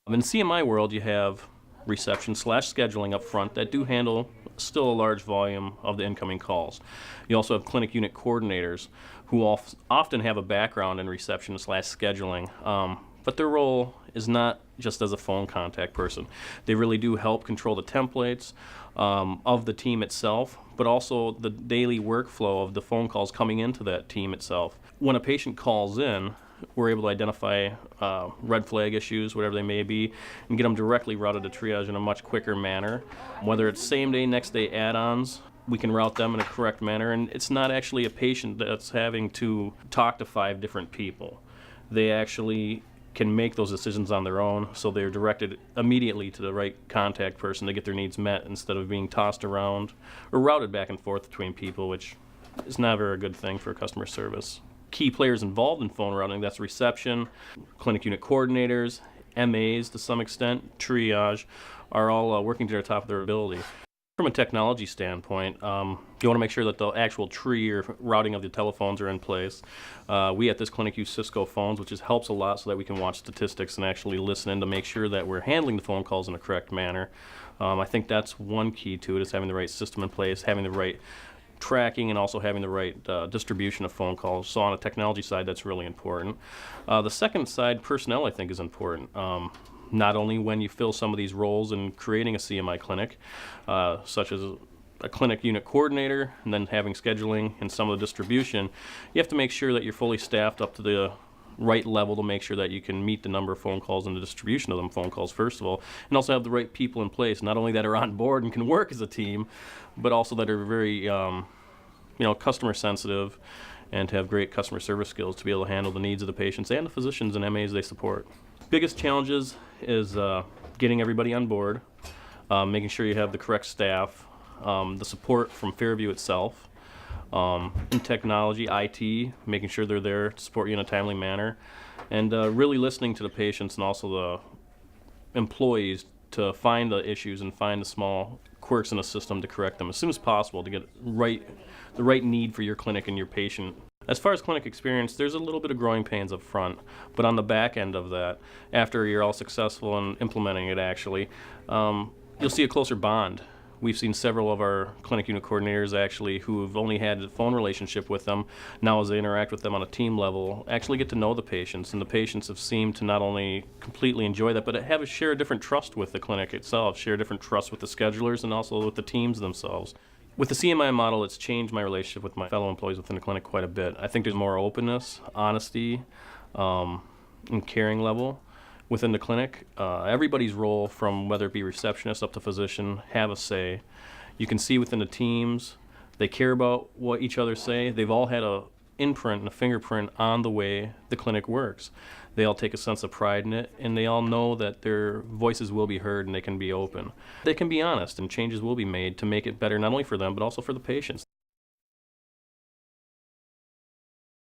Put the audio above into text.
In CMI world, you have reception/scheduling up front that do handle still a large volume of the incoming calls. You also have clinic unit coordinators who often have a background in reception/scheduling, but their role is not just as a phone contact person. They really do help control the templates of the team itself, but also the daily workflow of the phone calls coming into that team itself. When a patient calls in, we're able to identify red flag issues, whatever they may be, and get them directly routed to triage in a much quicker manner. Whether it's same day, next day add-ons, we can route them in a correct manner, and it's not actually a patient that's having to talk to 5 different people. They actually can make those decisions on their own, so they're directed immediately to the right contact person to get their needs met instead of being tossed around or routed back and forth between people, which is never a good thing for customer service. Key players involved in phone routing, that's reception, clinic unit coordinators, MAs to some extent, triage, are all working to the top of their ability. From a technology standpoint, you want to make sure that the actual tree or routing of the telephones are in place. We at this clinic use Cisco phones, which helps a lot so that we can watch statistics and actually listen in to make sure that we're handling the phone calls in a correct manner. I think that's one key to it, is having the right system in place, having the right tracking, and also having the right distribution of phone calls. So on a technology side, that's really important. The second side, personnel, I think is important. Not only when you fill some of these roles in creating a CMI clinic, such as a clinic unit coordinator, and then having scheduling and some of the distribution, you have to make sure that you're fully staffed up to the right level to make sure that you can meet the number of phone calls and the distribution of them phone calls, first of all, and also have the right people in place, not only that are on board and can work as a team, but also that are very customer sensitive and have great customer service skills to be able to handle the needs of the patients and the physicians and MAs they support. Biggest challenges is getting everybody on board, making sure you have the correct staff, the support from Fairview itself, in technology, IT, making sure they're there to support you in a timely manner, and really listening to the patients and also the employees to find the issues and find the small quirks in the system to correct them as soon as possible to get the right need for your clinic and your patient. As far as clinic experience, there's a little bit of growing pains up front, but on the back end of that, after you're all successful in implementing it actually, you'll see a closer bond. We've seen several of our clinic unit coordinators actually who have only had a phone relationship with them, now as they interact with them on a team level, actually get to know the patients, and the patients have seemed to not only completely enjoy that, but share a different trust with the clinic itself, share a different trust with the schedulers and also with the teams themselves. With the CMI model, it's changed my relationship with my fellow employees within the clinic quite a bit. I think there's more openness, honesty, and caring level within the clinic. Everybody's role, from whether it be receptionist up to physician, have a say. You can see within the teams, they care about what each other say. They've all had a imprint and a fingerprint on the way the clinic works. They all take a sense of pride in it, and they all know that their voices will be heard and they can be open. They can be honest, and changes will be made to make it better not only for them but also for the patients.